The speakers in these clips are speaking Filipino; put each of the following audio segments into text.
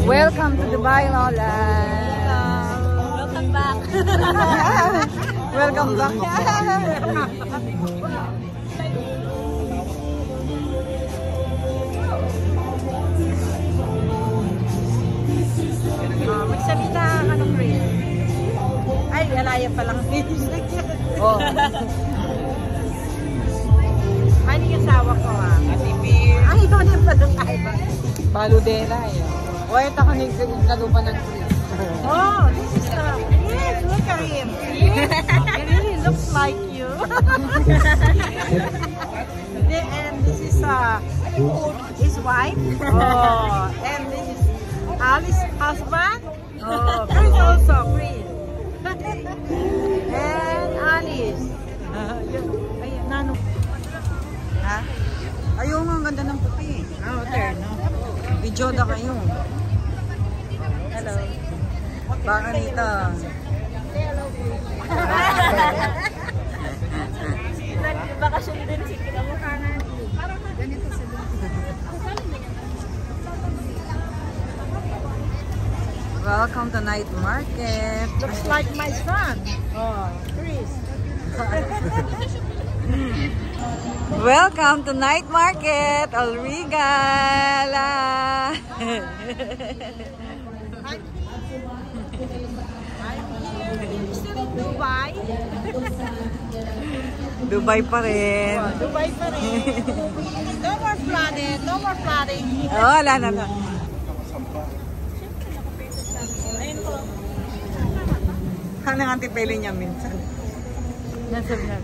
Welcome to Dubai, Lola. Welcome back. Welcome back. Magsalita ka ng Chris. Ay, alaya pa lang. Oh. Ano yung asawa ko ah? Ay, ikaw na yung padungay ba? Paludela eh. Wait ako ng kalupa ng Chris. Oh, this is the... Yes, look at him. He really looks like you. And this is his wife. Oh, and this is Alice's husband. Oh, Chris also, Chris. And Alice. Ay, nano. Ha? Ayun nga, ang ganda ng puti. Oh, there, no? Video na kayo. Hello. Baka nito. Nagbakasyon din si Kinamukha na. Parang ganito sila. Welcome to night market. Looks like my son. Oh, Chris. Welcome to night market, Alrigala. Still in Dubai. Dubai pa rin. Dubai pa rin. No more flooding. No more flooding. Oh, wala na. Ayun po. Ano ang antipeli niya minsan? Nasa na.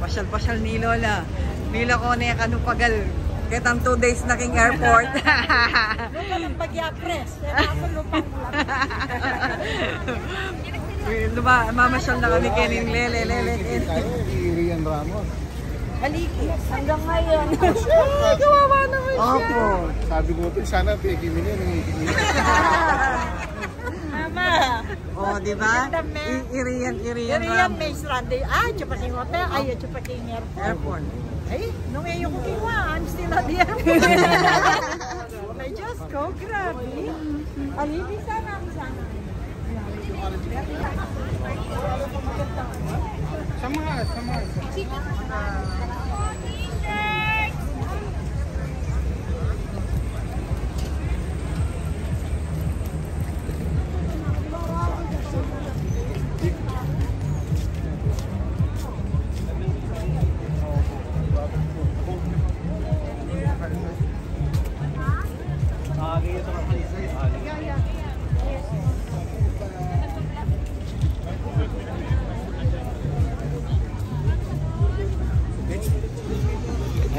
Pasyal-pasyal ni Lola. Nila ko na yung kanupagal. Kahit 2 days na king airport. Lupa ng pag-yapres. Ako lupa mo lang. Mamasyal na kami kayo ng lele. Irian Ramos. Haliki. Hanggang ngayon. Kawawa naman siya. Opo. Sabi ko ito, sana pikimin yun. Mama. Oh, di ba? Irian Irian Ramos. may stranded. Ah, Chupaking Hotel. Ay, Chupaking Airport. Ay, nung ngayon ko kiwa, I'm still at the airport. May Diyos ko, grabe. Alibi sana. Sama.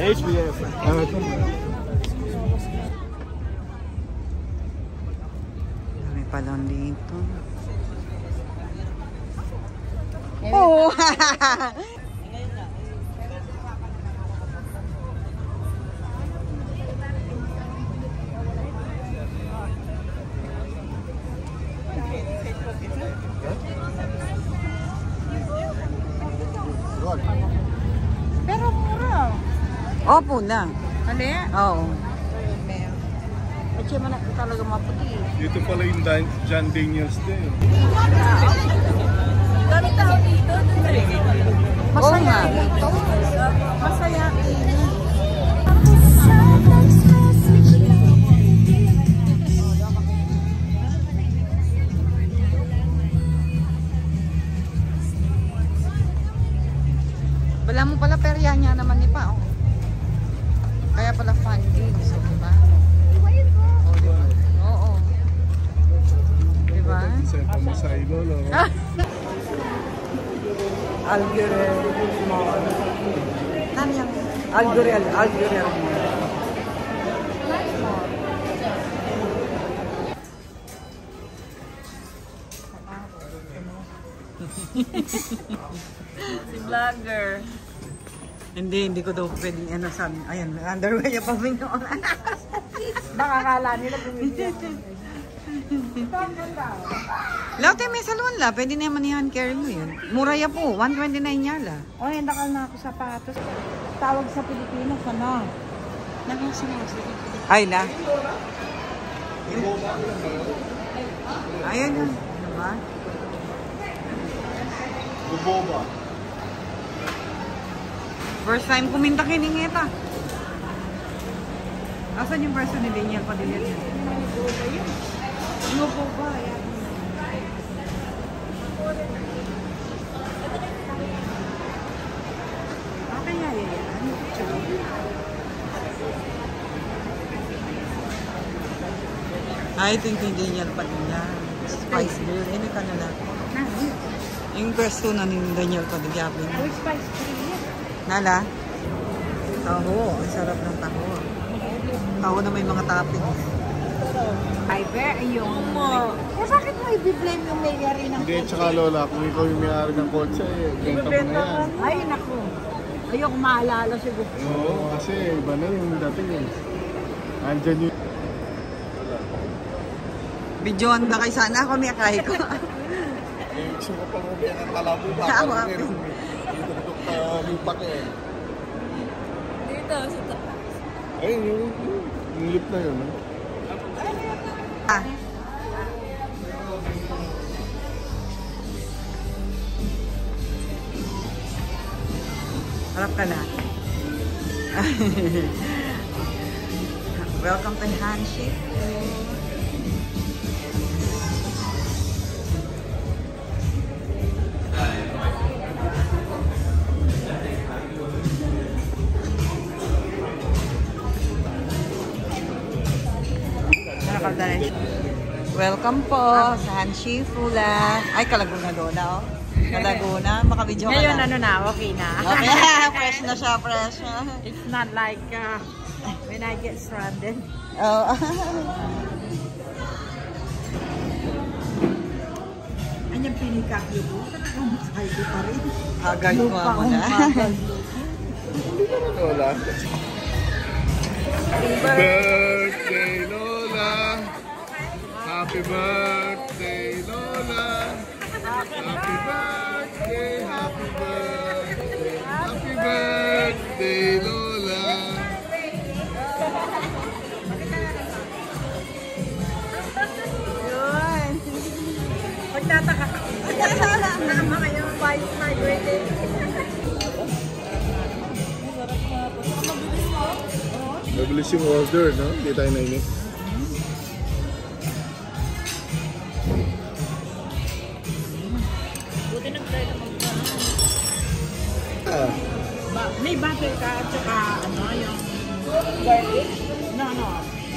HBF. May palon dito. Oh! Pero mura. Opo na. Ano yan? Oo. At siya man talaga maputi. Dito pala yung John Daniels Day. Dami tao dito. Masaya dito. Masaya dito. Wala mo pala perya niya naman ni Pa. Oh. Kaya pala fun games. So, diba? Oo. Diba? Senta mo sa ilolo. Alguerel Mall. Ano yung Alguerel Mall. Si vlogger. Hindi ko daw pwedeng ano sabi. Ayan, underwear niya pa minyo. Baka akala nila bumili ako. Lotte, may salon la. Pwede naman i-hand carry mo yun. Mura ya po. 129 niya la. O, nakal na ako sapatos. Tawag sa Pilipinas, ano? Ay la. Ayan na. Diba? Buboba. First time kuminta kiningita. Asan yung person ni Daniel Padilla? Ano po ba? Ayan. Okay nga yan. I think yung Daniel Padilla. Spice Girl. Ini ka na lang. Yung persona ni Daniel Padilla. Uy, Spice Girl. Nala? Taho. Ang sarap ng taho. Taho na may mga toppings. Ay, yung... Eh, bakit mo i-blame yung may-ari ng Hindi, tsaka lola, kung ikaw yung may-ari ng kotse, benta mo na yan. Ay, naku. Ayoko maalala siguro. Oo, kasi iba na yung dating eh. Andyan yung... Bidyoan na kay sana ako may akay ko. Gusto ko pang ubiyan ng talabo ba? Tawa. Itutok ka lipak eh. Dito, sa tapas. Ayun, yung lip na yun. Ah. Harap ka na. Welcome to Handshake. Welcome po sa Hanshi Fula. Ay, Kalaguna Lola, oh. Kalaguna, makabidyo ka Ngayon, na. ano na, okay na. Okay, fresh na siya, fresh na. It's not like when I get stranded. Oh. Anyang pinikapyo ko? Talagang masaydo pa rin. Agad mo na. Hindi ka na lola. Birthday Lola! Happy birthday Lola! Happy birthday, happy birthday, happy birthday Lola! Yun. Pagtataka ka. Tama kayo, vice my birthday. Mabilis yung order, no? Hindi tayo nainip. Buti nag-try naman ka. Ah, May butter ka at saka ano, yung garlic? No.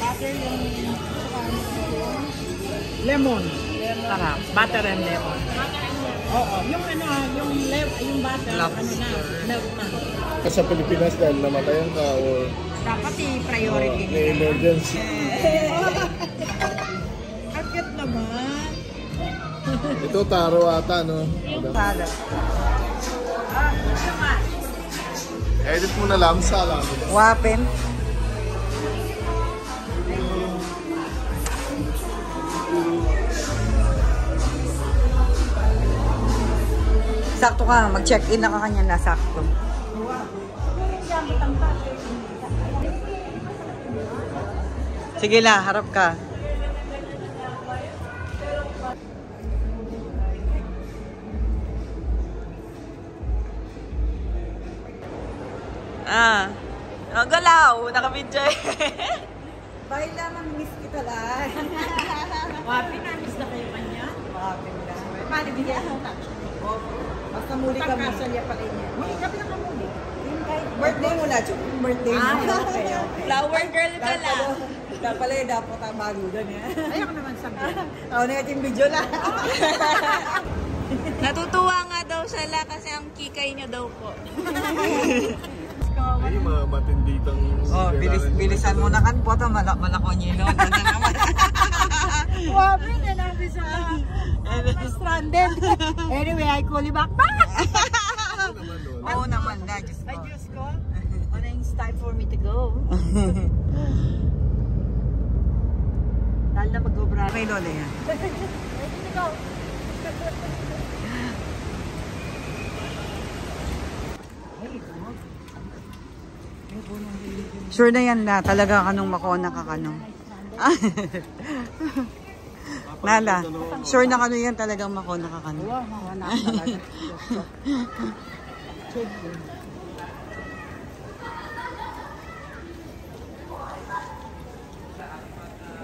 Butter yung yung lemon. Sarap. Butter and lemon. Oo. Yung ano, yung butter, Lobster. melt na. sa Pilipinas dahil namatayan ka or Dapat i-priority may emergency. Agad naman. Ito taro ata, no? Salad. Edit mo na lang sa lang. Wapen. Sakto ka, mag-check-in na ka kanya na sakto. Sige la, harap ka. Ang galaw, nakabidyo eh. Bye lang, mamimiss kita lang. Wapi, na-miss na kayo kanya? Wapen lang. Paano bigyan ako? Basta muli kami. Pagkasal niya pala niya. Muli kami na kamuli. Birthday mo na, tsuk birthday mo. Okay. Flower girl ka lang. Pala yung dapat ang balugan niya. Ayoko naman sabihin. Ako na yung video lang. Natutuwa nga daw siya la kasi ang kikay niya daw po. Ay, mga matinditang... Oh, bilisan mo na kan po. Ito, malakon niyo yun. Wapi, nanabi sa stranded. Anyway, I call you back. Oo naman na. Diyos I ko. just call. And it's time for me to go. kay Lola yan. Sure na yan na talaga kanong makona ka kanong. Nala, sure na kano yan talagang makona ka kanong. Wow, makona talaga.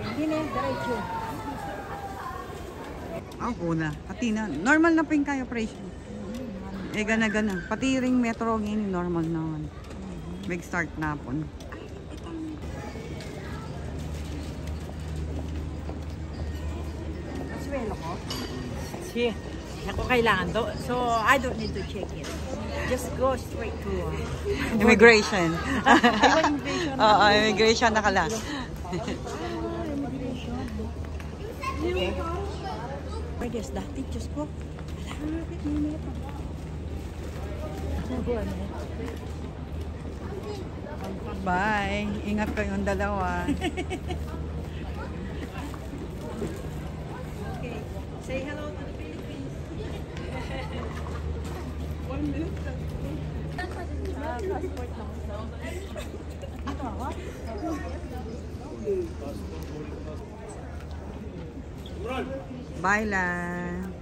Hindi na, diretso. Ako na, pati na. Normal na po yung kayo operation. Eh, gana-gana. Pati ring metro ngayon, normal naman. Big start na po. Aswelo ko? Si, ako kailangan to. So, I don't need to check it. Just go straight to Immigration. immigration. Oo, immigration na kala. Okay. Pwede dati, Diyos ko. Bye. Ingat kayong dalawa. Okay. Say hello to the Philippines. 1 minute. Passport lang. Ito ako? Bye lang.